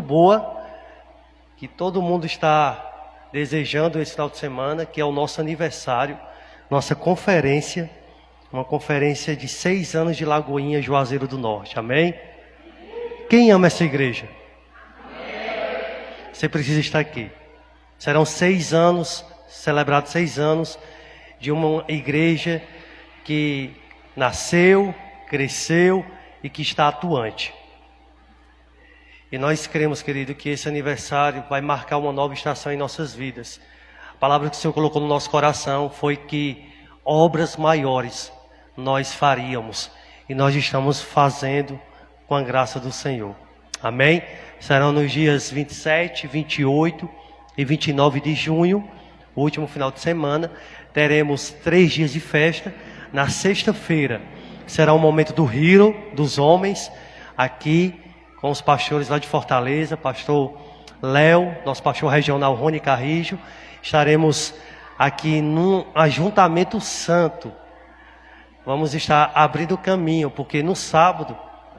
boa, que todo mundo está desejando esse final de semana, que é o nosso aniversário, nossa conferência, uma conferência de 6 anos de Lagoinha, Juazeiro do Norte, amém? Quem ama essa igreja? Você precisa estar aqui. Serão 6 anos, celebrados 6 anos, de uma igreja que nasceu, cresceu e que está atuante. E nós cremos, querido, que esse aniversário vai marcar uma nova estação em nossas vidas. A palavra que o Senhor colocou no nosso coração foi que obras maiores nós faríamos. E nós estamos fazendo com a graça do Senhor. Amém? Serão nos dias 27, 28 e 29 de junho, o último final de semana. Teremos 3 dias de festa. Na sexta-feira será o momento do Hero, dos homens, aqui com os pastores lá de Fortaleza, pastor Léo, nosso pastor regional Rony Carrijo. Estaremos aqui num ajuntamento santo. Vamos estar abrindo o caminho, porque no sábado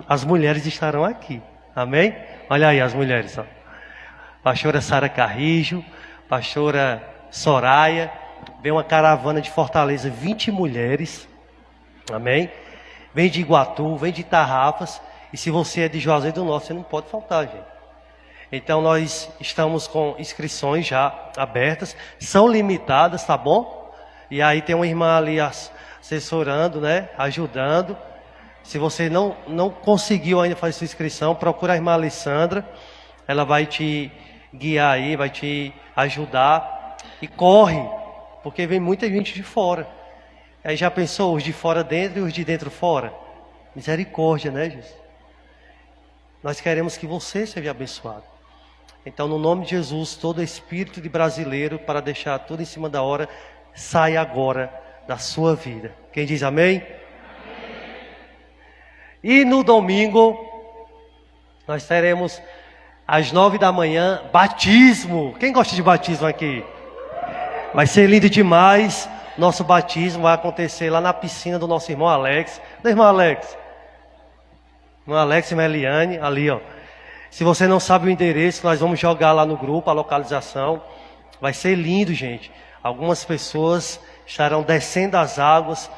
as mulheres estarão aqui. Amém? Olha aí as mulheres. Ó. Pastora Sara Carrijo, pastora Soraya. Vem uma caravana de Fortaleza, 20 mulheres. Amém? Vem de Iguatu, vem de Tarrafas. E se você é de Juazeiro do Norte, você não pode faltar, gente. Então nós estamos com inscrições já abertas. São limitadas, tá bom? E aí tem uma irmã ali assessorando, né? Ajudando. Se você não conseguiu ainda fazer sua inscrição, procura a irmã Alessandra. Ela vai te guiar aí, vai te ajudar. E corre, porque vem muita gente de fora. Aí já pensou, os de fora dentro e os de dentro fora? Misericórdia, né, Jesus? Nós queremos que você seja abençoado. Então, no nome de Jesus, todo espírito de brasileiro, para deixar tudo em cima da hora, sai agora da sua vida. Quem diz amém? E no domingo, nós teremos às 9 da manhã, batismo. Quem gosta de batismo aqui? Vai ser lindo demais. Nosso batismo vai acontecer lá na piscina do nosso irmão Alex. Do irmão Alex. Irmão Alex e Meliane, ali ó. Se você não sabe o endereço, nós vamos jogar lá no grupo a localização. Vai ser lindo, gente. Algumas pessoas estarão descendo as águas.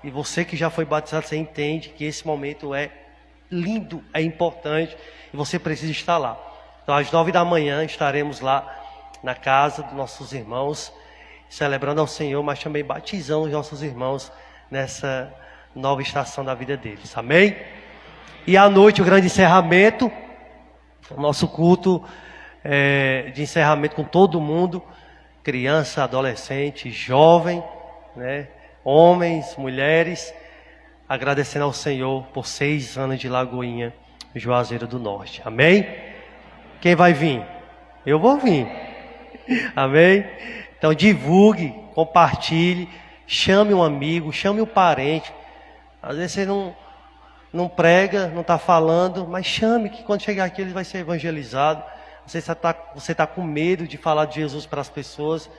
E você que já foi batizado, você entende que esse momento é lindo, é importante. E você precisa estar lá. Então, às 9 da manhã, estaremos lá na casa dos nossos irmãos, celebrando ao Senhor, mas também batizando os nossos irmãos nessa nova estação da vida deles. Amém? E à noite, o grande encerramento, o nosso culto de encerramento com todo mundo, criança, adolescente, jovem, né? Homens, mulheres, agradecendo ao Senhor por 6 anos de Lagoinha, Juazeiro do Norte. Amém? Quem vai vir? Eu vou vir. Amém? Então divulgue, compartilhe, chame um amigo, chame um parente. Às vezes você não prega, não está falando, mas chame que quando chegar aqui ele vai ser evangelizado. Você está com medo de falar de Jesus para as pessoas,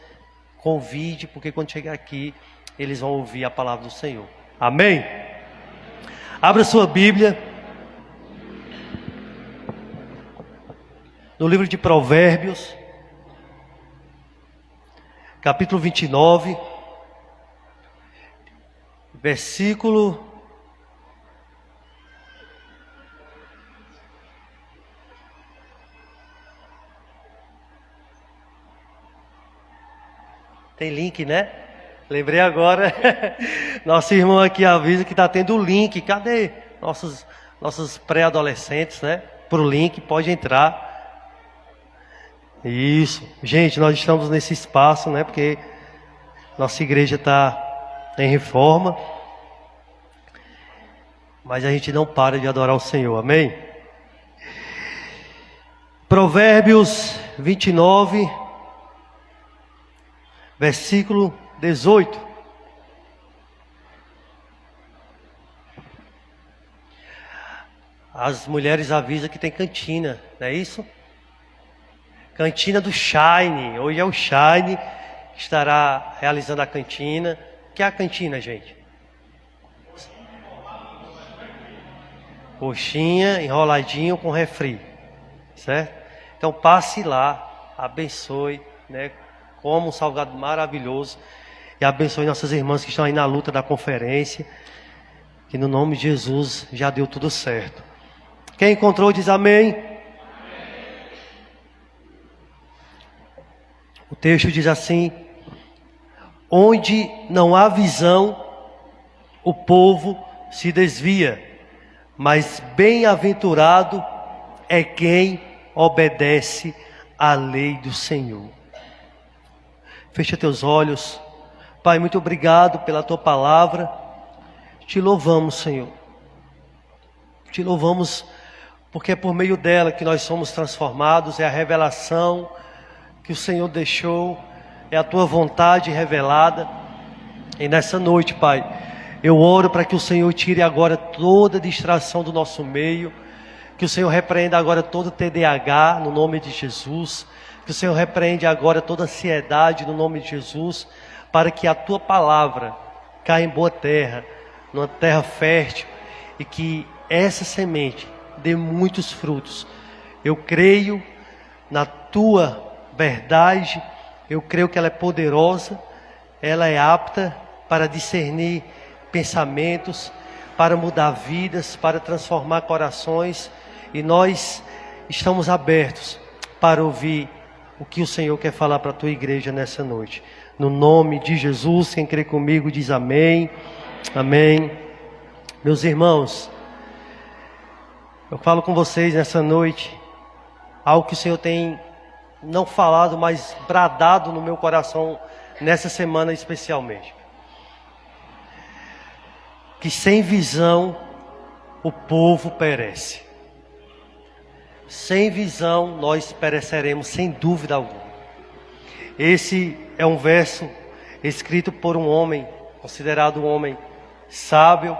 convide, porque quando chegar aqui eles vão ouvir a palavra do Senhor. Amém? Abra sua Bíblia no livro de Provérbios, capítulo 29, versículo 'Tem link, né? Lembrei agora. Nosso irmão aqui avisa que está tendo o link. Cadê nossos pré-adolescentes, né? Para o link, pode entrar. Isso. Gente, nós estamos nesse espaço, né? Porque nossa igreja está em reforma. Mas a gente não para de adorar o Senhor. Amém? Provérbios 29, versículo 18. As mulheres avisam que tem cantina, não é isso? Cantina do Shine. Hoje é o Shine que estará realizando a cantina. O que é a cantina, gente? Coxinha, enroladinho com refri, certo? Então passe lá, abençoe, né? Como um salgado maravilhoso. E abençoe nossas irmãs que estão aí na luta da conferência. Que no nome de Jesus já deu tudo certo. Quem encontrou diz amém. O texto diz assim: onde não há visão, o povo se desvia, mas bem-aventurado é quem obedece à lei do Senhor. Fecha teus olhos. Pai, muito obrigado pela tua palavra. Te louvamos, Senhor. Te louvamos porque é por meio dela que nós somos transformados. É a revelação que o Senhor deixou, é a tua vontade revelada. E nessa noite, Pai, eu oro para que o Senhor tire agora toda distração do nosso meio, que o Senhor repreenda agora todo TDAH no nome de Jesus, que o Senhor repreende agora toda ansiedade no nome de Jesus, para que a tua palavra caia em boa terra, numa terra fértil, e que essa semente dê muitos frutos. Eu creio na tua verdade, eu creio que ela é poderosa, ela é apta para discernir pensamentos, para mudar vidas, para transformar corações, e nós estamos abertos para ouvir o que o Senhor quer falar para a tua igreja nessa noite. No nome de Jesus, quem crê comigo diz amém, amém. Meus irmãos, eu falo com vocês nessa noite algo que o Senhor tem não falado, mas bradado no meu coração nessa semana especialmente. Que sem visão o povo perece. Sem visão nós pereceremos, sem dúvida alguma. Esse é um verso escrito por um homem, considerado um homem sábio,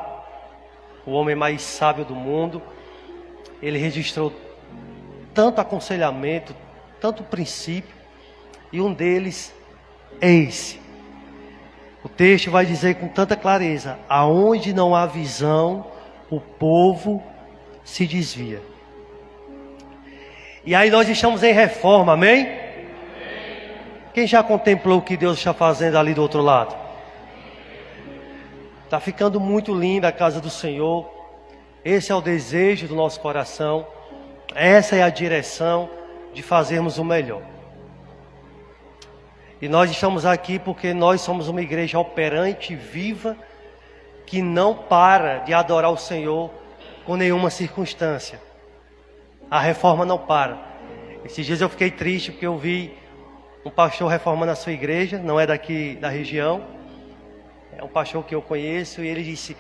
o homem mais sábio do mundo. Ele registrou tanto aconselhamento, tanto princípio, e um deles é esse. O texto vai dizer com tanta clareza: aonde não há visão, o povo se desvia. E aí nós estamos em reforma, amém? Quem já contemplou o que Deus está fazendo ali do outro lado? Está ficando muito linda a casa do Senhor. Esse é o desejo do nosso coração. Essa é a direção de fazermos o melhor. E nós estamos aqui porque nós somos uma igreja operante, viva, que não para de adorar o Senhor com nenhuma circunstância. A reforma não para. Esses dias eu fiquei triste porque eu vi um pastor reformando a sua igreja, não é daqui da região, é um pastor que eu conheço, e ele disse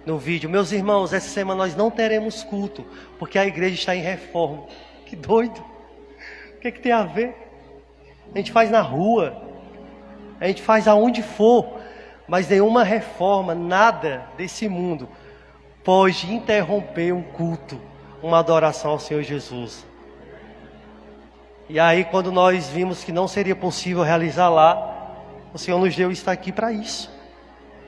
no vídeo: meus irmãos, essa semana nós não teremos culto, porque a igreja está em reforma. Que doido! O que tem a ver? A gente faz na rua, a gente faz aonde for, mas nenhuma reforma, nada desse mundo pode interromper um culto, uma adoração ao Senhor Jesus. E aí, quando nós vimos que não seria possível realizar lá, o Senhor nos deu estar aqui para isso.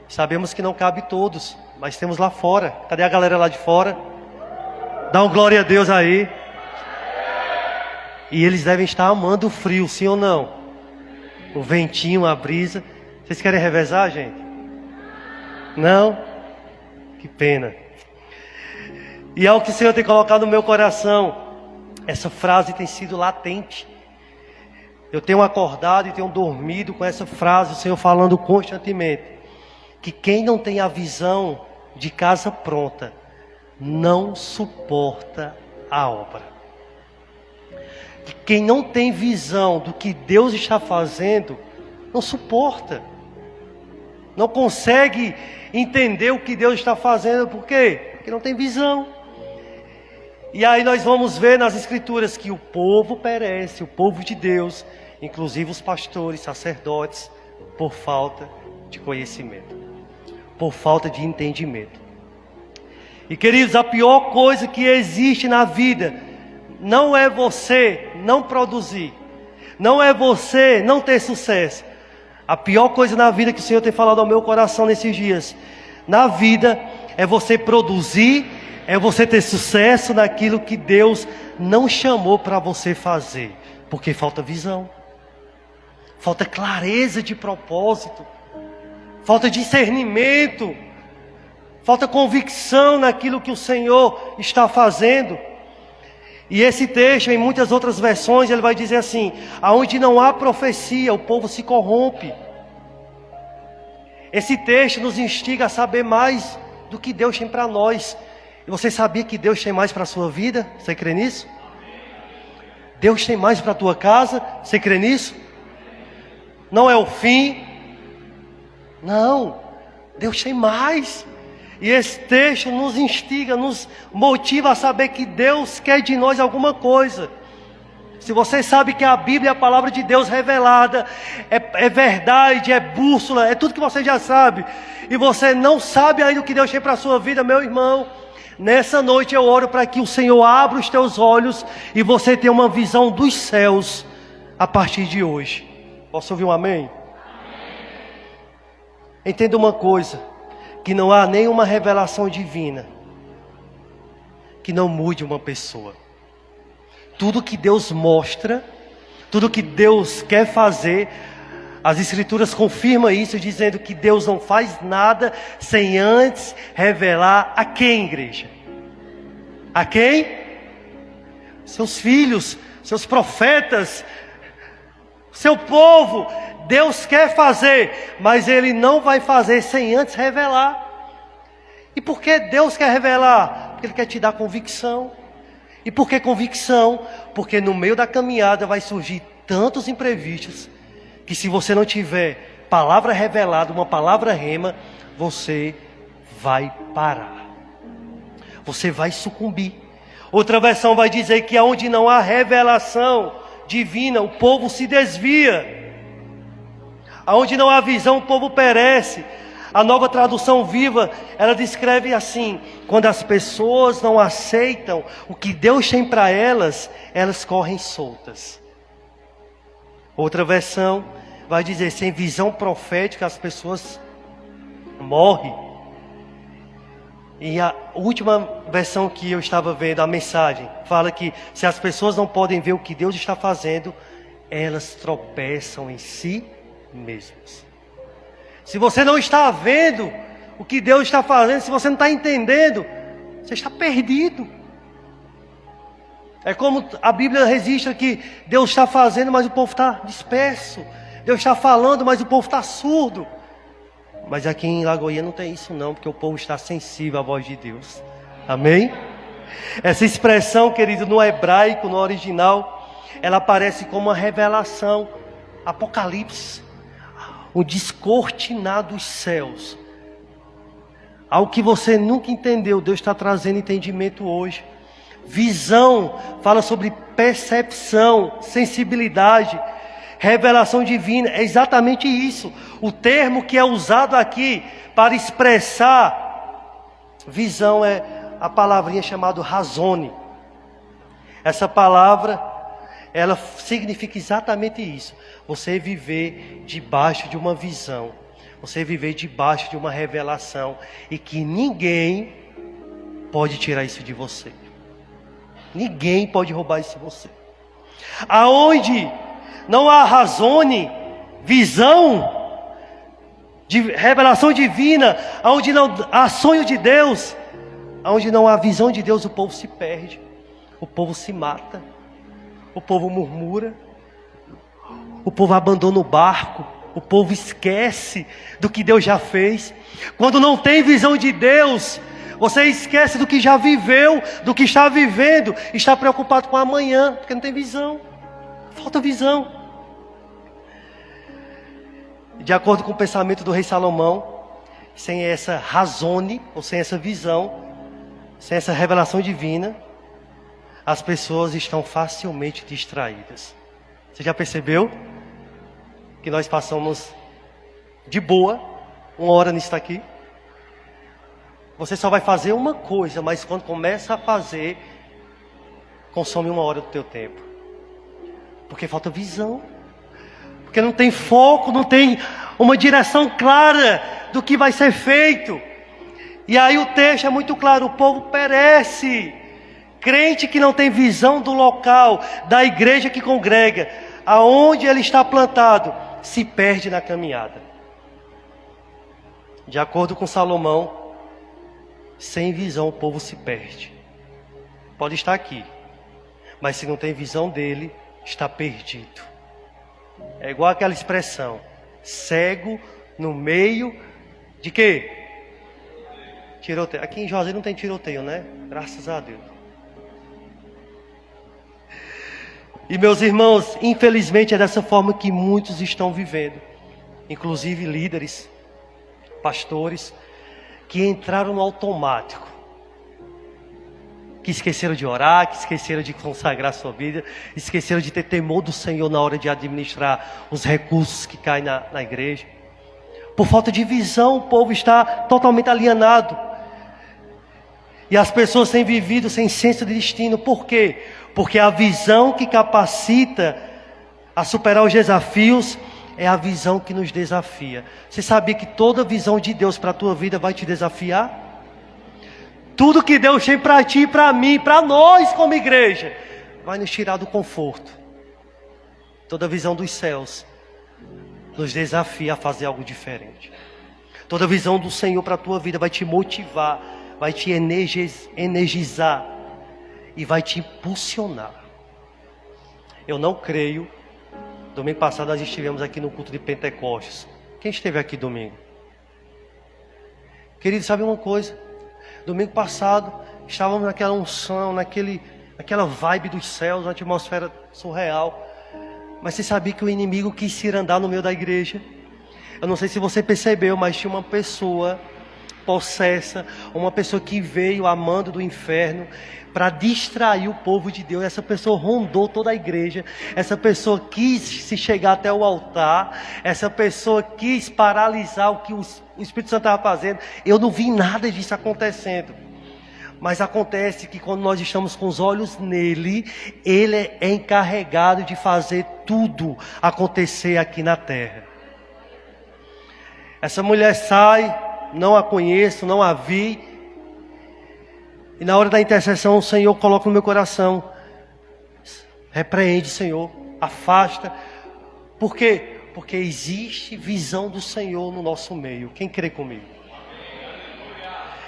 Sabemos que não cabe todos, mas temos lá fora. Cadê a galera lá de fora? Dá um glória a Deus aí. E eles devem estar amando o frio, sim ou não? O ventinho, a brisa. Vocês querem revezar, gente? Não? Que pena. E é o que o Senhor tem colocado no meu coração. Essa frase tem sido latente. Eu tenho acordado e tenho dormido com essa frase, o Senhor falando constantemente. Que quem não tem a visão de casa pronta, não suporta a obra. Que quem não tem visão do que Deus está fazendo, não suporta. Não consegue entender o que Deus está fazendo. Por quê? Porque não tem visão. E aí nós vamos ver nas Escrituras que o povo perece, o povo de Deus, inclusive os pastores, sacerdotes, por falta de conhecimento, por falta de entendimento. E queridos, a pior coisa que existe na vida não é você não produzir, não é você não ter sucesso. A pior coisa na vida que o Senhor tem falado ao meu coração nesses dias, na vida, é você produzir, É você ter sucesso naquilo que Deus não chamou para você fazer. Porque falta visão. Falta clareza de propósito. Falta discernimento. Falta convicção naquilo que o Senhor está fazendo. E esse texto, em muitas outras versões, ele vai dizer assim: aonde não há profecia, o povo se corrompe. Esse texto nos instiga a saber mais do que Deus tem para nós. E você sabia que Deus tem mais para a sua vida? Você crê nisso? Deus tem mais para a tua casa? Você crê nisso? Não é o fim. Não. Deus tem mais. E esse texto nos instiga, nos motiva a saber que Deus quer de nós alguma coisa. Se você sabe que a Bíblia é a palavra de Deus revelada, é verdade, é bússola, é tudo que você já sabe, e você não sabe ainda o que Deus tem para a sua vida, meu irmão, nessa noite eu oro para que o Senhor abra os teus olhos e você tenha uma visão dos céus a partir de hoje. Posso ouvir um amém? Entenda uma coisa, que não há nenhuma revelação divina que não mude uma pessoa. Tudo que Deus mostra, tudo que Deus quer fazer, as Escrituras confirmam isso, dizendo que Deus não faz nada sem antes revelar a quem, igreja? A quem? Seus filhos, seus profetas, seu povo. Deus quer fazer, mas Ele não vai fazer sem antes revelar. E por que Deus quer revelar? Porque Ele quer te dar convicção. E por que convicção? Porque no meio da caminhada vai surgir tantos imprevistos, que se você não tiver palavra revelada, uma palavra rema, você vai parar. Você vai sucumbir. Outra versão vai dizer que aonde não há revelação divina, o povo se desvia. Aonde não há visão, o povo perece. A Nova Tradução Viva, ela descreve assim: quando as pessoas não aceitam o que Deus tem para elas, elas correm soltas. Outra versão vai dizer: sem visão profética as pessoas morrem. E a última versão que eu estava vendo, a mensagem, fala que se as pessoas não podem ver o que Deus está fazendo, elas tropeçam em si mesmas. Se você não está vendo o que Deus está fazendo, se você não está entendendo, você está perdido. É como a Bíblia registra que Deus está fazendo, mas o povo está disperso. Deus está falando, mas o povo está surdo. Mas aqui em Lagoinha não tem isso não, porque o povo está sensível à voz de Deus. Amém? Essa expressão, querido, no hebraico, no original, ela aparece como uma revelação, Apocalipse. O descortinar dos céus. Algo que você nunca entendeu, Deus está trazendo entendimento hoje. Visão, fala sobre percepção, sensibilidade, revelação divina, é exatamente isso. O termo que é usado aqui para expressar visão é a palavrinha chamada razone. Essa palavra, ela significa exatamente isso. Você viver debaixo de uma visão. Você viver debaixo de uma revelação. E que ninguém pode tirar isso de você. Ninguém pode roubar isso de você. Aonde não há razone, visão, de revelação divina, aonde não há sonho de Deus, aonde não há visão de Deus, o povo se perde. O povo se mata. O povo murmura. O povo abandona o barco. O povo esquece do que Deus já fez. Quando não tem visão de Deus, você esquece do que já viveu, do que está vivendo. Está preocupado com amanhã, porque não tem visão. Falta visão. De acordo com o pensamento do rei Salomão, sem essa razone, ou sem essa visão, sem essa revelação divina, as pessoas estão facilmente distraídas. Você já percebeu que nós passamos de boa 1 hora nisso aqui? Você só vai fazer uma coisa, mas quando começa a fazer, consome 1 hora do teu tempo. Porque falta visão. Porque não tem foco, não tem uma direção clara do que vai ser feito. E aí o texto é muito claro, o povo perece. Crente que não tem visão do local, da igreja que congrega, aonde ele está plantado, se perde na caminhada. De acordo com Salomão, sem visão o povo se perde. Pode estar aqui, mas se não tem visão dele, está perdido. É igual aquela expressão, cego no meio de quê? Tiroteio. Aqui em Juazeiro não tem tiroteio, né? Graças a Deus. E meus irmãos, infelizmente é dessa forma que muitos estão vivendo. Inclusive líderes, pastores, que entraram no automático. Que esqueceram de orar, que esqueceram de consagrar sua vida, esqueceram de ter temor do Senhor na hora de administrar os recursos que caem na igreja. Por falta de visão, o povo está totalmente alienado. E as pessoas têm vivido sem senso de destino. Por quê? Porque a visão que capacita a superar os desafios é a visão que nos desafia. Você sabia que toda visão de Deus para a tua vida vai te desafiar? Tudo que Deus tem para ti, para mim, para nós como igreja, vai nos tirar do conforto. Toda visão dos céus nos desafia a fazer algo diferente. Toda visão do Senhor para a tua vida vai te motivar, vai te energizar e vai te impulsionar. Eu não creio. Domingo passado nós estivemos aqui no culto de Pentecostes. Quem esteve aqui domingo? Querido, sabe uma coisa? Domingo passado estávamos naquela unção, naquela vibe dos céus, uma atmosfera surreal. Mas você sabia que o inimigo quis se andar no meio da igreja? Eu não sei se você percebeu, mas tinha uma pessoa possessa, uma pessoa que veio amando do inferno para distrair o povo de Deus. Essa pessoa rondou toda a igreja, essa pessoa quis se chegar até o altar, essa pessoa quis paralisar o que o Espírito Santo estava fazendo. Eu não vi nada disso acontecendo. Mas acontece que quando nós estamos com os olhos nele, ele é encarregado de fazer tudo acontecer aqui na terra. Essa mulher sai, não a conheço, não a vi. E na hora da intercessão o Senhor coloca no meu coração. Repreende, Senhor, afasta. Por quê? Porque existe visão do Senhor no nosso meio. Quem crê comigo?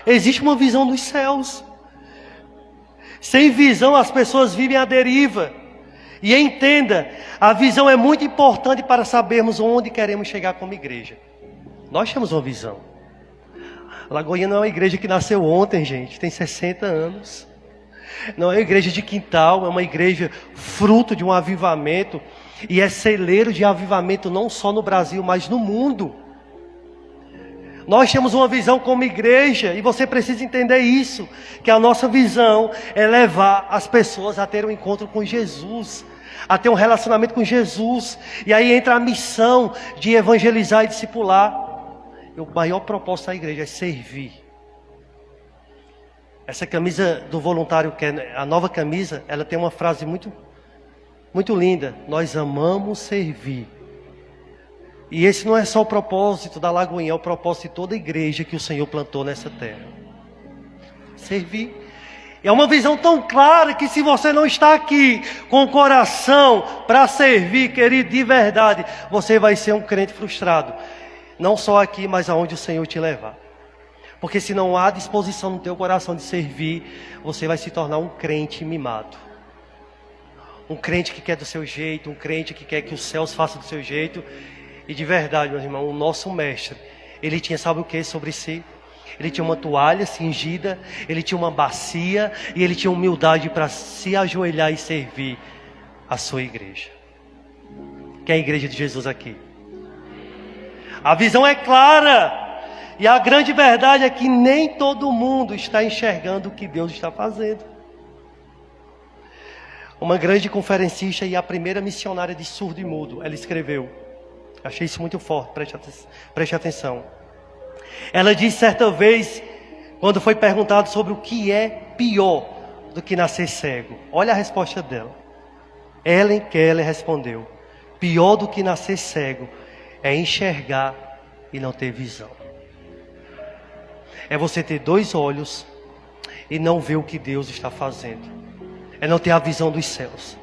Existe uma visão dos céus. Sem visão as pessoas vivem à deriva. E entenda, a visão é muito importante para sabermos onde queremos chegar como igreja. Nós temos uma visão. Lagoinha não é uma igreja que nasceu ontem, gente. Tem 60 anos. Não é uma igreja de quintal, é uma igreja fruto de um avivamento. E é celeiro de avivamento não só no Brasil, mas no mundo. Nós temos uma visão como igreja, e você precisa entender isso, que a nossa visão é levar as pessoas a ter um encontro com Jesus, a ter um relacionamento com Jesus. E aí entra a missão de evangelizar e discipular. E o maior propósito da igreja é servir. Essa camisa do voluntário, que é a nova camisa, ela tem uma frase muito, muito linda. Nós amamos servir. E esse não é só o propósito da Lagoinha, é o propósito de toda a igreja que o Senhor plantou nessa terra. Servir. É uma visão tão clara que se você não está aqui com o coração para servir, querido, de verdade, você vai ser um crente frustrado. Não só aqui, mas aonde o Senhor te levar. Porque se não há disposição no teu coração de servir, você vai se tornar um crente mimado. Um crente que quer do seu jeito, um crente que quer que os céus façam do seu jeito. E de verdade, meus irmãos, o nosso mestre, ele tinha, sabe o que sobre si? Ele tinha uma toalha cingida, ele tinha uma bacia e ele tinha humildade para se ajoelhar e servir a sua igreja. Que é a igreja de Jesus aqui. A visão é clara. E a grande verdade é que nem todo mundo está enxergando o que Deus está fazendo. Uma grande conferencista e a primeira missionária de surdo e mudo, ela escreveu. Achei isso muito forte, preste atenção. Ela disse certa vez, quando foi perguntado sobre o que é pior do que nascer cego. Olha a resposta dela. Helen Keller respondeu: pior do que nascer cego é enxergar e não ter visão. é você ter dois olhos e não ver o que Deus está fazendo. É não ter a visão dos céus.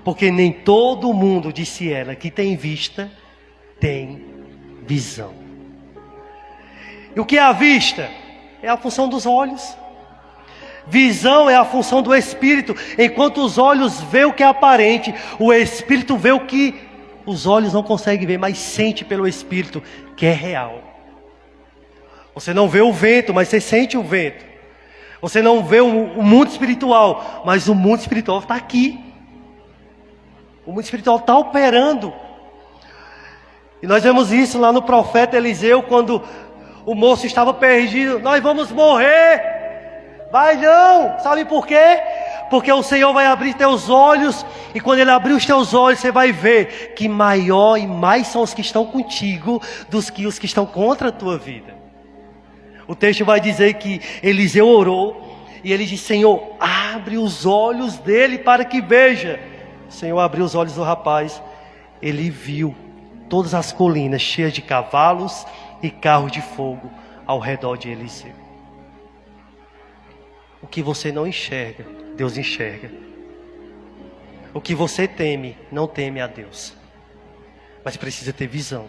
Porque nem todo mundo, disse ela, que tem vista, tem visão. E o que é a vista? É a função dos olhos. Visão é a função do Espírito. Enquanto os olhos veem o que é aparente, o Espírito vê o que os olhos não conseguem ver, mas sente pelo Espírito, que é real. Você não vê o vento, mas você sente o vento. Você não vê o mundo espiritual, mas o mundo espiritual está aqui. O mundo espiritual está operando. E nós vemos isso lá no profeta Eliseu, quando o moço estava perdido. Nós vamos morrer. Vai não. Sabe por quê? Porque o Senhor vai abrir teus olhos. E quando Ele abrir os teus olhos, você vai ver que maior e mais são os que estão contigo dos que os que estão contra a tua vida. O texto vai dizer que Eliseu orou e ele disse: Senhor, abre os olhos dele para que veja. O Senhor abriu os olhos do rapaz. Ele viu todas as colinas cheias de cavalos e carros de fogo ao redor de Eliseu. O que você não enxerga, Deus enxerga. O que você teme, não teme a Deus. Mas precisa ter visão.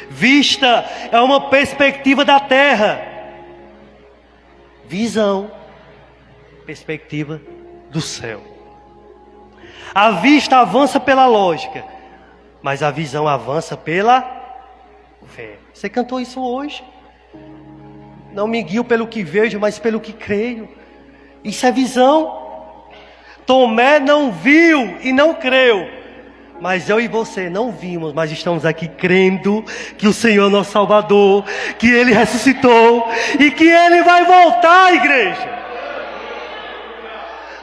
Vista é uma perspectiva da terra. Visão, perspectiva do céu. A vista avança pela lógica, mas a visão avança pela fé. Você cantou isso hoje? Não me guio pelo que vejo, mas pelo que creio. Isso é visão. Tomé não viu e não creu. Mas eu e você não vimos, mas estamos aqui crendo que o Senhor é nosso Salvador, que Ele ressuscitou e que Ele vai voltar, igreja.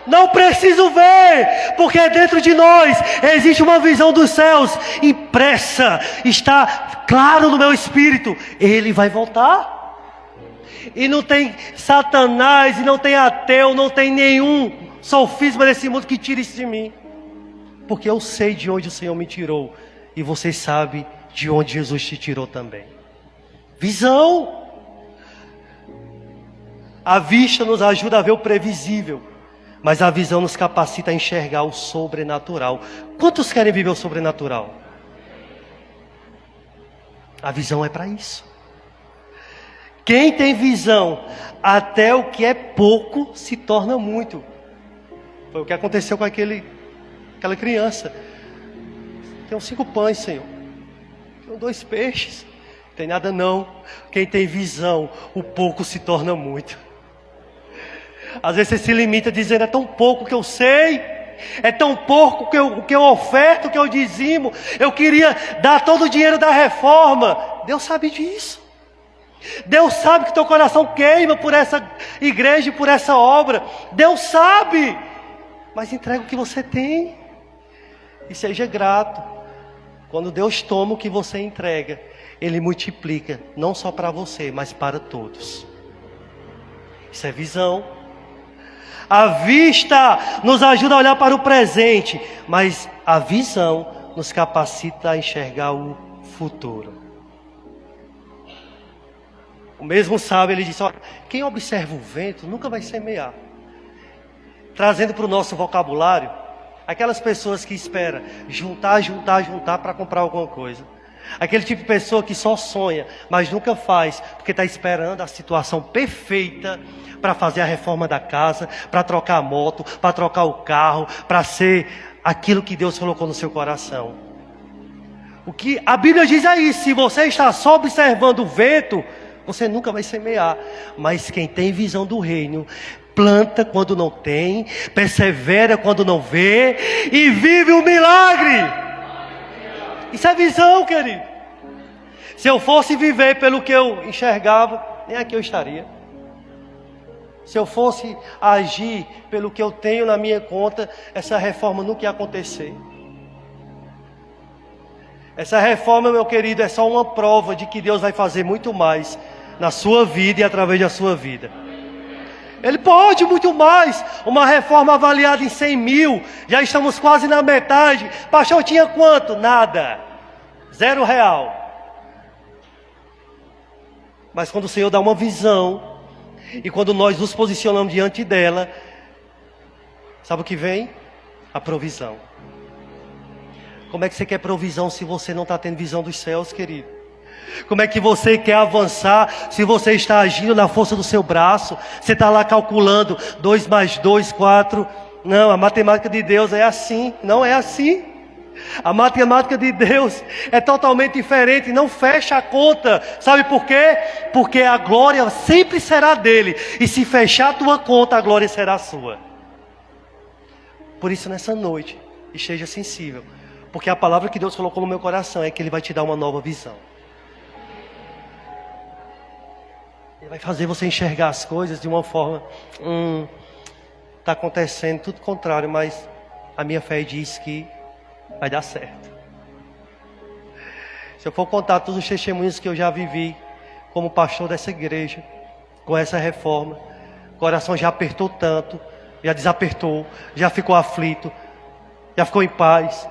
Não preciso ver, porque dentro de nós existe uma visão dos céus impressa, está claro no meu espírito. Ele vai voltar. E não tem Satanás, e não tem ateu, não tem nenhum sofisma desse mundo que tire isso de mim. Porque eu sei de onde o Senhor me tirou. E você sabe de onde Jesus te tirou também. Visão. A vista nos ajuda a ver o previsível. Mas a visão nos capacita a enxergar o sobrenatural. Quantos querem viver o sobrenatural? A visão é para isso. Quem tem visão, até o que é pouco se torna muito. Foi o que aconteceu com aquela criança. Tem 5 pães, Senhor. Tem 2 peixes. Não tem nada não. Quem tem visão, o pouco se torna muito. Às vezes você se limita dizendo: é tão pouco que eu sei. É tão pouco que eu oferto, que eu dizimo. Eu queria dar todo o dinheiro da reforma. Deus sabe disso. Deus sabe que teu coração queima por essa igreja e por essa obra. Deus sabe. Mas entrega o que você tem. E seja grato. Quando Deus toma o que você entrega, Ele multiplica, não só para você, mas para todos. Isso é visão. A vista nos ajuda a olhar para o presente, mas a visão nos capacita a enxergar o futuro. O mesmo sábio, ele disse: olha, quem observa o vento nunca vai semear. Trazendo para o nosso vocabulário, aquelas pessoas que esperam juntar para comprar alguma coisa. Aquele tipo de pessoa que só sonha, mas nunca faz, porque está esperando a situação perfeita para fazer a reforma da casa, para trocar a moto, para trocar o carro, para ser aquilo que Deus colocou no seu coração. O que a Bíblia diz é isso: se você está só observando o vento, você nunca vai semear. Mas quem tem visão do reino, planta quando não tem, persevera quando não vê e vive um milagre. Isso é visão, querido. Se eu fosse viver pelo que eu enxergava, nem aqui eu estaria. Se eu fosse agir pelo que eu tenho na minha conta, essa reforma nunca ia acontecer. Essa reforma, meu querido, é só uma prova de que Deus vai fazer muito mais na sua vida e através da sua vida. Ele pode muito mais. Uma reforma avaliada em 100 mil, já estamos quase na metade. Pastor, tinha quanto? Nada. R$0. Mas quando o Senhor dá uma visão, e quando nós nos posicionamos diante dela, sabe o que vem? A provisão. Como é que você quer provisão se você não está tendo visão dos céus, querido? Como é que você quer avançar se você está agindo na força do seu braço? Você está lá calculando 2 mais 2, 4. Não, a matemática de Deus é assim. Não é assim. A matemática de Deus é totalmente diferente. Não fecha a conta. Sabe por quê? Porque a glória sempre será dele. E se fechar a tua conta, a glória será sua. Por isso nessa noite, esteja sensível. Porque a palavra que Deus colocou no meu coração é que Ele vai te dar uma nova visão. Ele vai fazer você enxergar as coisas de uma forma... Está acontecendo tudo contrário, mas a minha fé diz que vai dar certo. Se eu for contar todos os testemunhos que eu já vivi como pastor dessa igreja, com essa reforma, o coração já apertou tanto, já desapertou, já ficou aflito, já ficou em paz.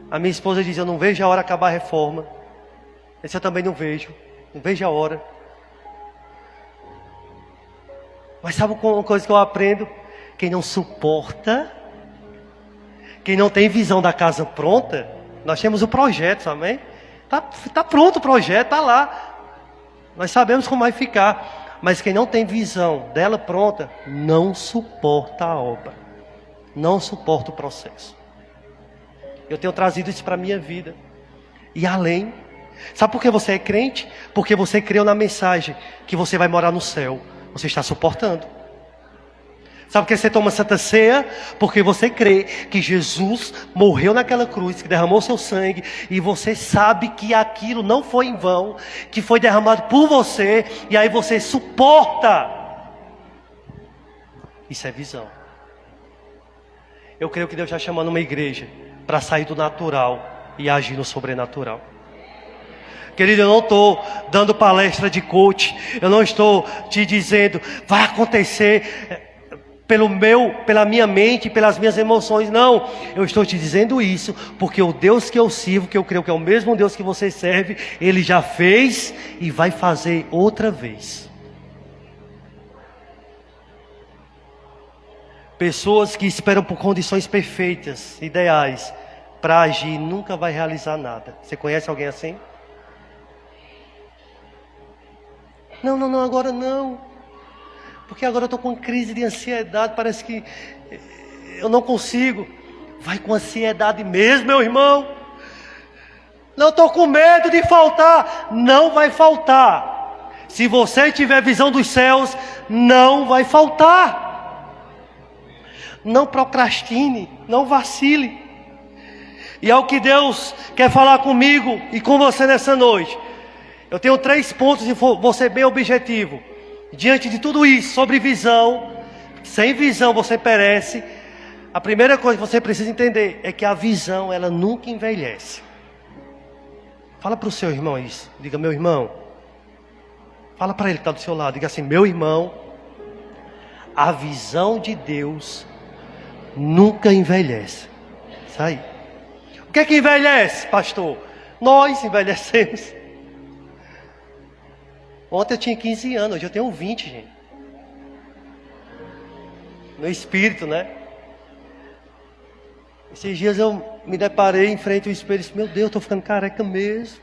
A minha esposa diz, eu não vejo a hora acabar a reforma. Esse eu também não vejo a hora. Mas sabe uma coisa que eu aprendo? Quem não suporta, quem não tem visão da casa pronta, nós temos o projeto, amém? Tá pronto o projeto, tá lá. Nós sabemos como vai ficar. Mas quem não tem visão dela pronta, não suporta a obra. Não suporta o processo. Eu tenho trazido isso para a minha vida. E além, sabe por que você é crente? Porque você creu na mensagem que você vai morar no céu. Você está suportando. Sabe por que você toma Santa Ceia? Porque você crê que Jesus morreu naquela cruz, que derramou seu sangue, e você sabe que aquilo não foi em vão, que foi derramado por você, e aí você suporta. Isso é visão. Eu creio que Deus está chamando uma igreja para sair do natural e agir no sobrenatural. Querido, eu não estou dando palestra de coach. Eu não estou te dizendo, vai acontecer pela minha mente, pelas minhas emoções. Não, eu estou te dizendo isso porque o Deus que eu sirvo, que eu creio que é o mesmo Deus que você serve, Ele já fez e vai fazer outra vez. Pessoas que esperam por condições perfeitas, ideais, para agir, nunca vai realizar nada. Você conhece alguém assim? Não, agora não. Porque agora eu estou com crise de ansiedade, parece que eu não consigo. Vai com ansiedade mesmo, meu irmão. Não estou com medo de faltar. Não vai faltar. Se você tiver visão dos céus, não vai faltar. Não procrastine, não vacile. E é o que Deus quer falar comigo e com você nessa noite. Eu tenho 3 pontos e vou ser bem objetivo. Diante de tudo isso, sobre visão, sem visão você perece. A primeira coisa que você precisa entender é que a visão, ela nunca envelhece. Fala para o seu irmão isso. Diga, meu irmão. Fala para ele que está do seu lado. Diga assim, meu irmão, a visão de Deus nunca envelhece. Isso aí. O que é que envelhece, pastor? Nós envelhecemos. Ontem eu tinha 15 anos, hoje eu tenho 20, gente. No espírito, né? Esses dias eu me deparei em frente ao espelho e disse, meu Deus, eu estou ficando careca mesmo.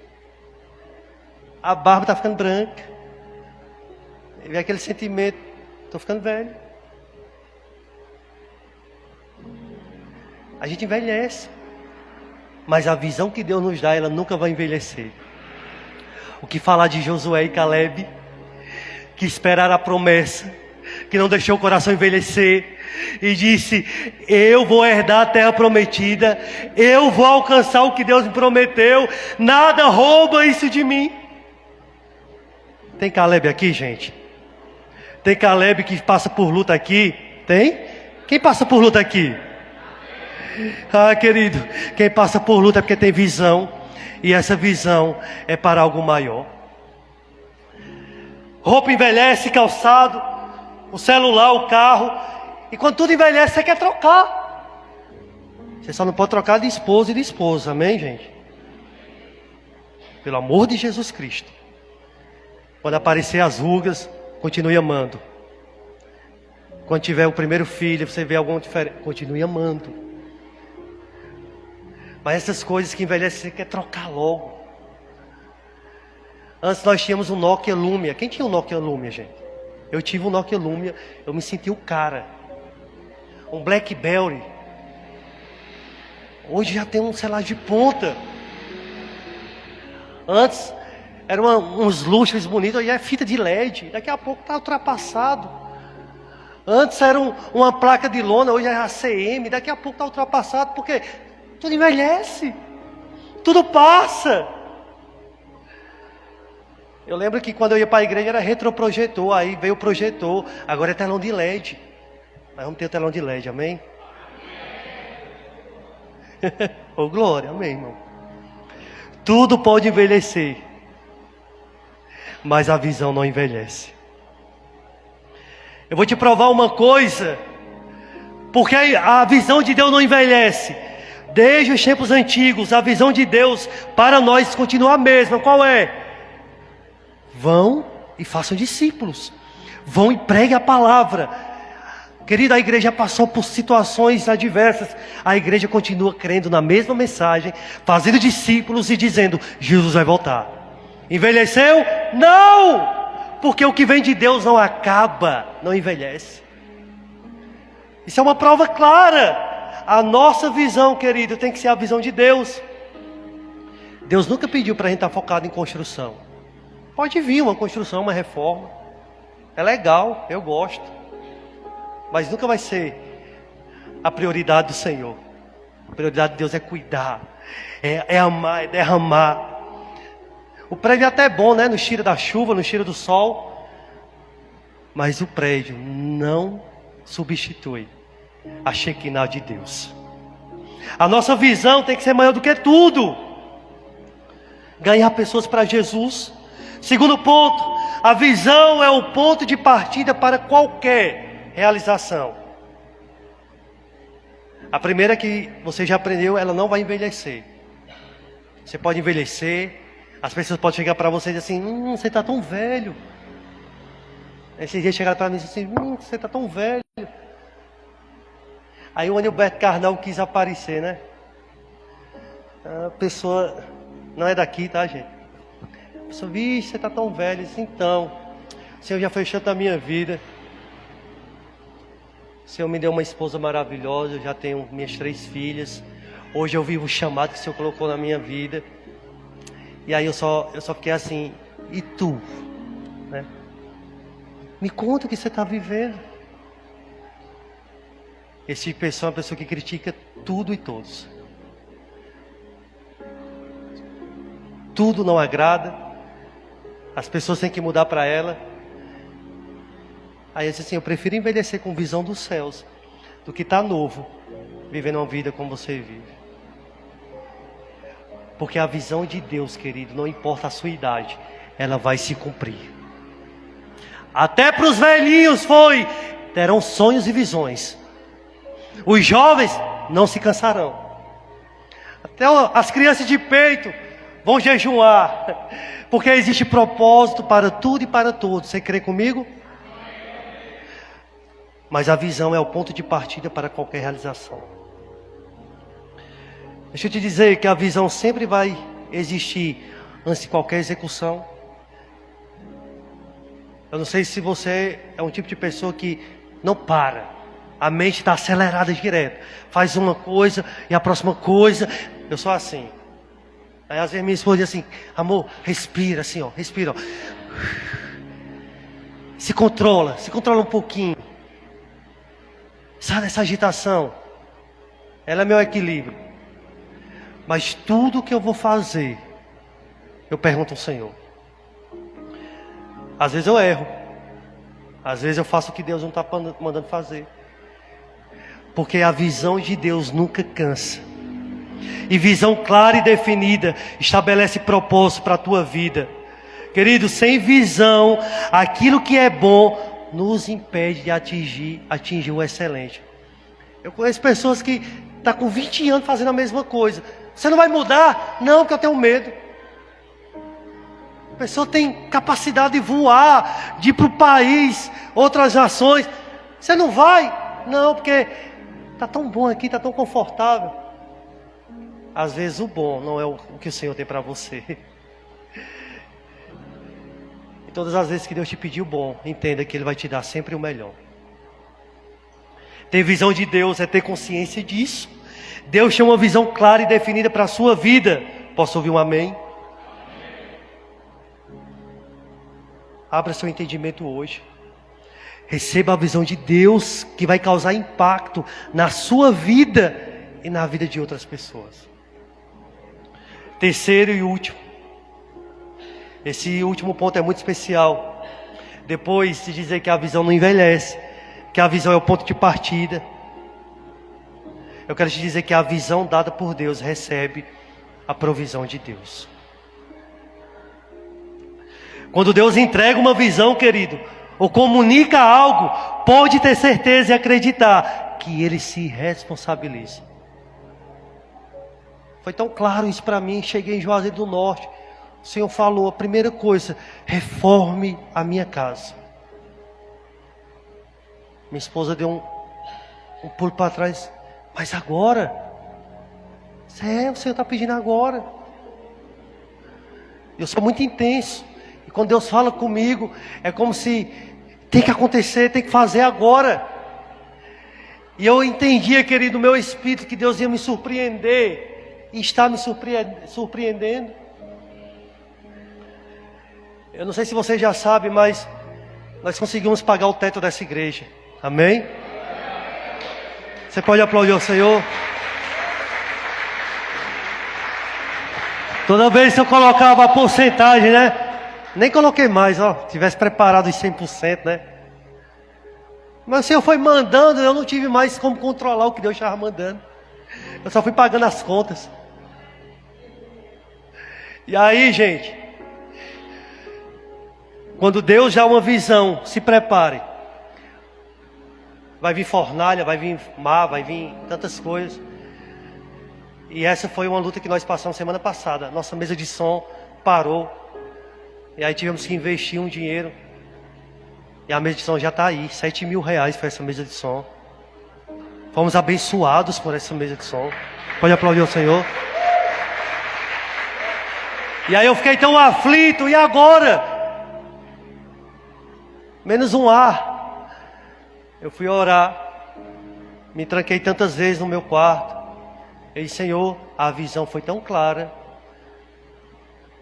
A barba está ficando branca. E veio aquele sentimento, estou ficando velho. A gente envelhece. Mas a visão que Deus nos dá, ela nunca vai envelhecer. O que falar de Josué e Caleb, que esperaram a promessa, que não deixou o coração envelhecer, e disse, eu vou herdar a terra prometida, eu vou alcançar o que Deus me prometeu, nada rouba isso de mim. Tem Caleb aqui, gente? Tem Caleb que passa por luta aqui? Tem? Quem passa por luta aqui? Ah, querido, quem passa por luta é porque tem visão. E essa visão é para algo maior. Roupa envelhece, calçado, o celular, o carro. E quando tudo envelhece, você quer trocar. Você só não pode trocar de esposo e de esposa, amém, gente? Pelo amor de Jesus Cristo. Quando aparecer as rugas, continue amando. Quando tiver o primeiro filho, você vê alguma diferença, continue amando. Mas essas coisas que envelhecem, você quer trocar logo. Antes nós tínhamos um Nokia Lumia. Quem tinha um Nokia Lumia, gente? Eu tive um Nokia Lumia, eu me senti o cara. Um BlackBerry. Hoje já tem um celular de ponta. Antes eram uns lustres bonitos, hoje é fita de LED. Daqui a pouco está ultrapassado. Antes era uma placa de lona, hoje é ACM. Daqui a pouco está ultrapassado, porque tudo envelhece. Tudo passa. Eu lembro que quando eu ia para a igreja era retroprojetor, aí veio o projetor, agora é telão de LED. Nós vamos ter o telão de LED, amém? Ô glória, amém, irmão. Tudo pode envelhecer, mas a visão não envelhece. Eu vou te provar uma coisa, porque a visão de Deus não envelhece. Desde os tempos antigos, a visão de Deus para nós continua a mesma. Qual é? Vão e façam discípulos. Vão e preguem a palavra. Querida, a igreja passou por situações adversas. A igreja continua crendo na mesma mensagem, fazendo discípulos e dizendo: Jesus vai voltar. Envelheceu? Não! Porque o que vem de Deus não acaba, não envelhece. Isso é uma prova clara. A nossa visão, querido, tem que ser a visão de Deus. Deus nunca pediu para a gente estar focado em construção. Pode vir uma construção, uma reforma. É legal, eu gosto. Mas nunca vai ser a prioridade do Senhor. A prioridade de Deus é cuidar, é amar, é derramar. O prédio é até bom, né? Nos tira da chuva, nos tira do sol. Mas o prédio não substitui a Shekinah de Deus. A nossa visão tem que ser maior do que tudo. Ganhar pessoas para Jesus. Segundo ponto, a visão é o ponto de partida para qualquer realização. A primeira que você já aprendeu, ela não vai envelhecer. Você pode envelhecer, as pessoas podem chegar para você e dizer assim: você está tão velho. Esses dias chegaram para mim e disseram assim: você está tão velho. Aí o Anilberto Carnal quis aparecer, né? A pessoa não é daqui, tá, gente? A pessoa: vixe, você está tão velho. Eu disse: então, o Senhor já fechou a minha vida. O Senhor me deu uma esposa maravilhosa, eu já tenho minhas 3 filhas. Hoje eu vivo o chamado que o Senhor colocou na minha vida. E aí eu só fiquei assim: e tu? Né? Me conta o que você está vivendo. Esse tipo de pessoa é uma pessoa que critica tudo e todos. Tudo não agrada. As pessoas têm que mudar para ela. Aí eu disse assim: eu prefiro envelhecer com visão dos céus do que estar novo, vivendo uma vida como você vive. Porque a visão de Deus, querido, não importa a sua idade, ela vai se cumprir. Até para os velhinhos terão sonhos e visões. Os jovens não se cansarão. Até as crianças de peito vão jejuar. Porque existe propósito para tudo e para todos. Você crê comigo? Mas a visão é o ponto de partida para qualquer realização. Deixa eu te dizer que a visão sempre vai existir antes de qualquer execução. Eu não sei se você é um tipo de pessoa que não para. A mente está acelerada direto. Faz uma coisa e a próxima coisa. Eu sou assim. Aí às vezes minha esposa diz assim: amor, respira assim, ó, respira, ó. Se controla um pouquinho. Sai dessa agitação. Ela é meu equilíbrio. Mas tudo que eu vou fazer, eu pergunto ao Senhor. Às vezes eu erro. Às vezes eu faço o que Deus não está mandando fazer. Porque a visão de Deus nunca cansa. E visão clara e definida estabelece propósito para a tua vida. Querido, sem visão, aquilo que é bom nos impede de atingir o excelente. Eu conheço pessoas que estão com 20 anos fazendo a mesma coisa. Você não vai mudar? Não, porque eu tenho medo. pessoa tem capacidade de voar, de ir para o país, outras nações. Você não vai? Não, porque está tão bom aqui, está tão confortável. Às vezes o bom não é o que o Senhor tem para você. E todas as vezes que Deus te pedir o bom, entenda que Ele vai te dar sempre o melhor. Ter visão de Deus é ter consciência disso. Deus tem uma visão clara e definida para a sua vida. Posso ouvir um amém? Abra seu entendimento hoje. Receba a visão de Deus que vai causar impacto na sua vida e na vida de outras pessoas. Terceiro e último. Esse último ponto é muito especial. Depois de dizer que a visão não envelhece, que a visão é o ponto de partida, eu quero te dizer que a visão dada por Deus recebe a provisão de Deus. Quando Deus entrega uma visão, querido, ou comunica algo, pode ter certeza e acreditar que Ele se responsabiliza. Foi tão claro isso para mim. Cheguei em Juazeiro do Norte, o Senhor falou, a primeira coisa: reforme a minha casa. Minha esposa deu um pulo para trás. Mas agora? O Senhor está pedindo agora. Eu sou muito intenso. E quando Deus fala comigo, é como se tem que acontecer, tem que fazer agora. E eu entendia, querido, no meu espírito, que Deus ia me surpreender. E está me surpreendendo. Eu não sei se você já sabe, mas nós conseguimos pagar o teto dessa igreja. Amém? Você pode aplaudir ao Senhor? Toda vez que eu colocava a porcentagem, né? Nem coloquei mais, ó. Tivesse preparado os 100%, né? Mas o Senhor foi mandando, eu não tive mais como controlar o que Deus estava mandando. Eu só fui pagando as contas. E aí, gente, quando Deus dá uma visão, se prepare. Vai vir fornalha, vai vir mar, vai vir tantas coisas. E essa foi uma luta que nós passamos semana passada. Nossa mesa de som parou. E aí tivemos que investir um dinheiro. E a mesa de som já está aí. 7 mil reais foi essa mesa de som. Fomos abençoados por essa mesa de som. Pode aplaudir o Senhor. E aí eu fiquei tão aflito. E agora? Menos um ar. Eu fui orar. Me tranquei tantas vezes no meu quarto. E Senhor, a visão foi tão clara.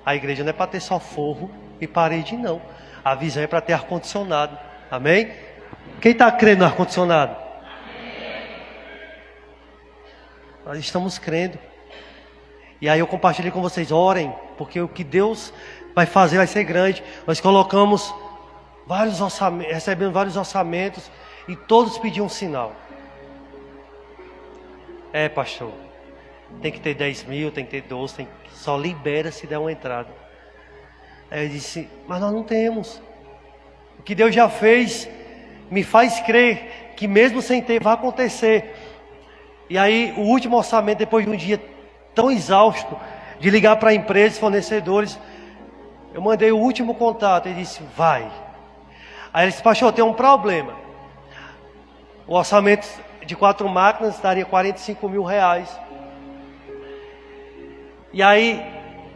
A igreja não é para ter só forro e parede, não. A visão é para ter ar-condicionado. Amém? Quem está crendo no ar-condicionado? Nós estamos crendo. E aí eu compartilhei com vocês, orem, porque o que Deus vai fazer vai ser grande. Nós colocamos vários orçamentos, recebemos vários orçamentos e todos pediam um sinal. Pastor, tem que ter 10 mil, tem que ter 12, só libera se der uma entrada. Aí eu disse, mas nós não temos. O que Deus já fez me faz crer que mesmo sem ter vai acontecer. E aí o último orçamento, depois de um dia tão exausto de ligar para empresas, fornecedores, eu mandei o último contato e disse, vai. Aí ele disse, pastor, tem um problema. O orçamento de 4 máquinas daria 45 mil reais. E aí,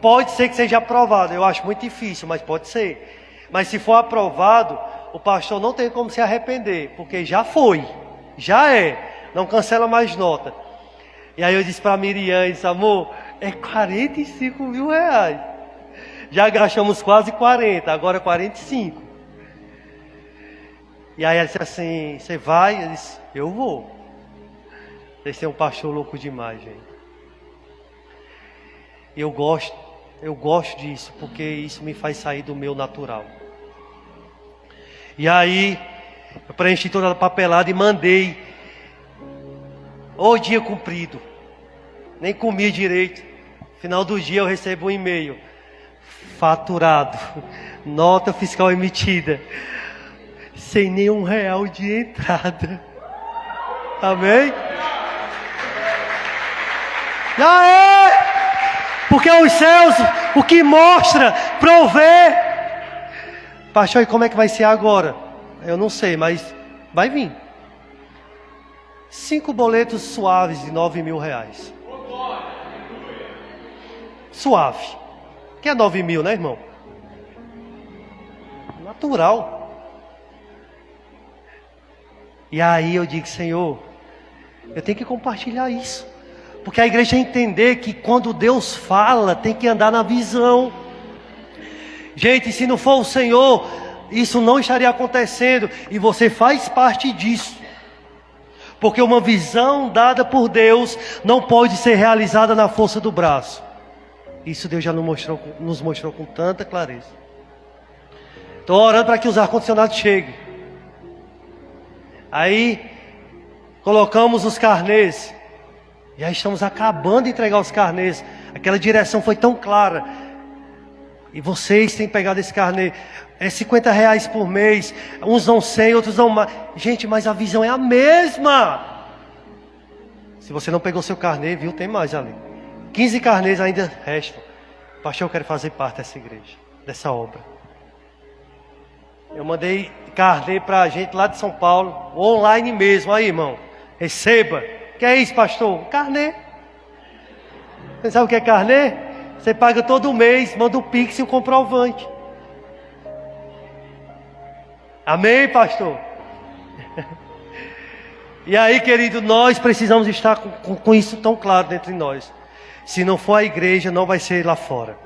pode ser que seja aprovado. Eu acho muito difícil, mas pode ser. Mas se for aprovado, o pastor não tem como se arrepender, porque já foi, já é. Não cancela mais nota. E aí eu disse para a Miriam, disse, amor, é 45 mil reais. Já gastamos quase 40, agora 45. E aí ela disse assim, você vai? Eu disse, eu vou. Vocês têm um pastor louco demais, gente. Eu gosto disso, porque isso me faz sair do meu natural. E aí, eu preenchi toda a papelada e mandei. O dia cumprido. Nem comia direito. Final do dia eu recebo um e-mail. Faturado. Nota fiscal emitida. Sem nenhum real de entrada. Amém? E aí? Porque os céus, o que mostra, provê. Pastor, e como é que vai ser agora? Eu não sei, mas vai vir. 5 boletos suaves de 9 mil reais. Suave. Que é 9 mil, né, irmão? Natural. E aí eu digo, Senhor, eu tenho que compartilhar isso. Porque a igreja entender que quando Deus fala, tem que andar na visão. Gente, se não for o Senhor, isso não estaria acontecendo. E você faz parte disso. Porque uma visão dada por Deus não pode ser realizada na força do braço. Isso Deus já nos mostrou com tanta clareza. Estou orando para que os ar-condicionados cheguem. Aí, colocamos os carnês. Já estamos acabando de entregar os carnês. Aquela direção foi tão clara. E vocês têm pegado esse carnê. É 50 reais por mês. Uns dão 100, outros dão mais. Gente, mas a visão é a mesma. Se você não pegou seu carnê, viu? Tem mais ali. 15 carnês ainda restam. Pastor, eu quero fazer parte dessa igreja, dessa obra. Eu mandei carnê para a gente lá de São Paulo, online mesmo. Aí, irmão, receba. Que é isso, pastor? Carnê. Você sabe o que é carnê? Você paga todo mês, manda o Pix e o comprovante. Amém, pastor? E aí, querido, nós precisamos estar com isso tão claro dentro de nós. Se não for a igreja, não vai ser lá fora.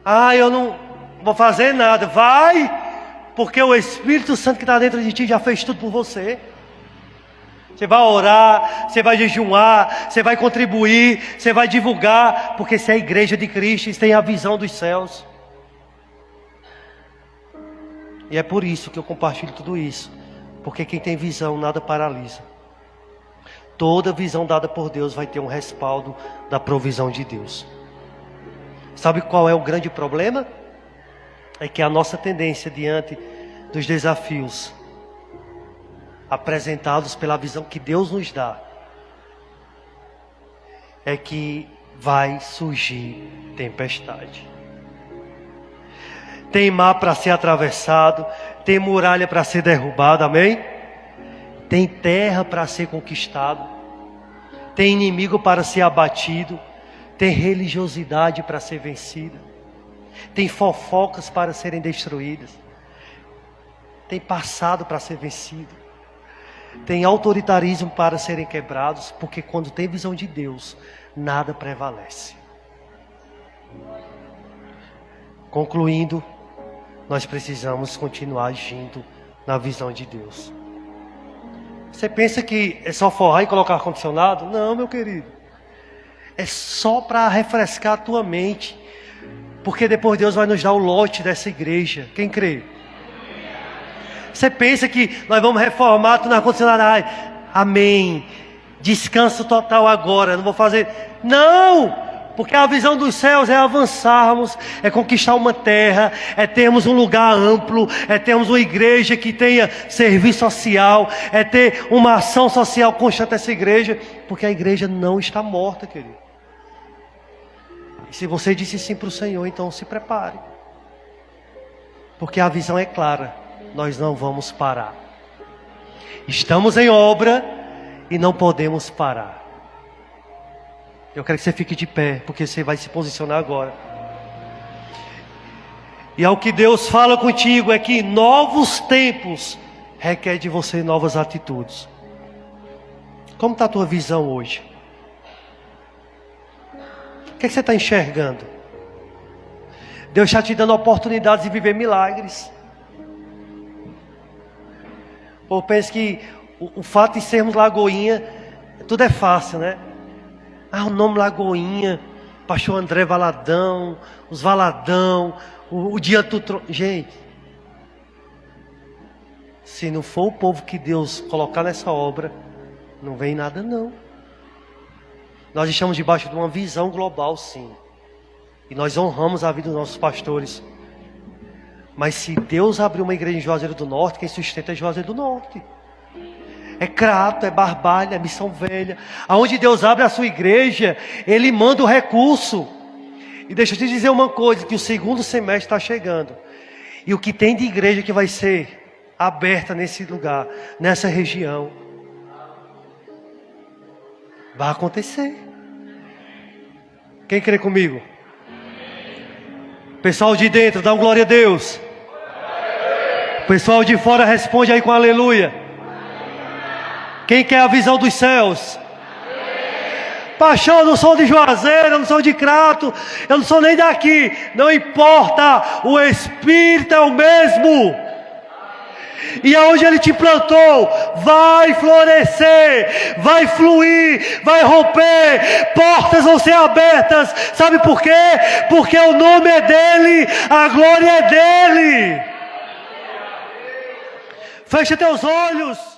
Ah, eu não vou fazer nada. Vai, porque o Espírito Santo que está dentro de ti já fez tudo por você. Você vai orar, você vai jejuar, você vai contribuir, você vai divulgar, porque se é a igreja de Cristo, isso tem a visão dos céus. E é por isso que eu compartilho tudo isso, porque quem tem visão nada paralisa. Toda visão dada por Deus vai ter um respaldo da provisão de Deus. Sabe qual é o grande problema? É que a nossa tendência diante dos desafios apresentados pela visão que Deus nos dá, é que vai surgir tempestade. Tem mar para ser atravessado, tem muralha para ser derrubada, amém? Tem terra para ser conquistado, tem inimigo para ser abatido, tem religiosidade para ser vencida, tem fofocas para serem destruídas, tem passado para ser vencido. Tem autoritarismo para serem quebrados, porque quando tem visão de Deus, nada prevalece. Concluindo, nós precisamos continuar agindo na visão de Deus. Você pensa que é só forrar e colocar ar-condicionado? Não, meu querido. É só para refrescar a tua mente, porque depois Deus vai nos dar o lote dessa igreja. Quem crê? Você pensa que nós vamos reformar tudo na ar-condicionado? Amém. Descanso total agora. Não vou fazer. Não! Porque a visão dos céus é avançarmos, é conquistar uma terra, é termos um lugar amplo, é termos uma igreja que tenha serviço social, é ter uma ação social constante nessa igreja, porque a igreja não está morta, querido. E se você disse sim para o Senhor, então se prepare. Porque a visão é clara. Nós não vamos parar. Estamos em obra e não podemos parar. Eu quero que você fique de pé, porque você vai se posicionar agora. E ao que Deus fala contigo é que novos tempos requer de você novas atitudes. Como está a tua visão hoje? O que você está enxergando? Deus está te dando oportunidades de viver milagres. Eu penso que o fato de sermos Lagoinha, tudo é fácil, né? Ah, o nome Lagoinha, Pastor André Valadão, os Valadão, o dia do trono. Gente, se não for o povo que Deus colocar nessa obra, não vem nada não. Nós estamos debaixo de uma visão global, sim. E nós honramos a vida dos nossos pastores. Mas se Deus abrir uma igreja em Juazeiro do Norte, quem sustenta é Juazeiro do Norte. é Crato, é Barbalha, é Missão Velha. Aonde Deus abre a sua igreja, Ele manda o recurso. E deixa eu te dizer uma coisa, que o segundo semestre está chegando. E o que tem de igreja que vai ser aberta nesse lugar, nessa região, vai acontecer. Quem crê comigo? Pessoal de dentro, dá um glória a Deus. Pessoal de fora, responde aí com aleluia. Quem quer a visão dos céus? Paixão, eu não sou de Juazeiro, eu não sou de Crato, eu não sou nem daqui. Não importa, o Espírito é o mesmo. E aonde Ele te plantou, vai florescer, vai fluir, vai romper, portas vão ser abertas. Sabe por quê? Porque o nome é dEle, a glória é dEle. Fecha teus olhos.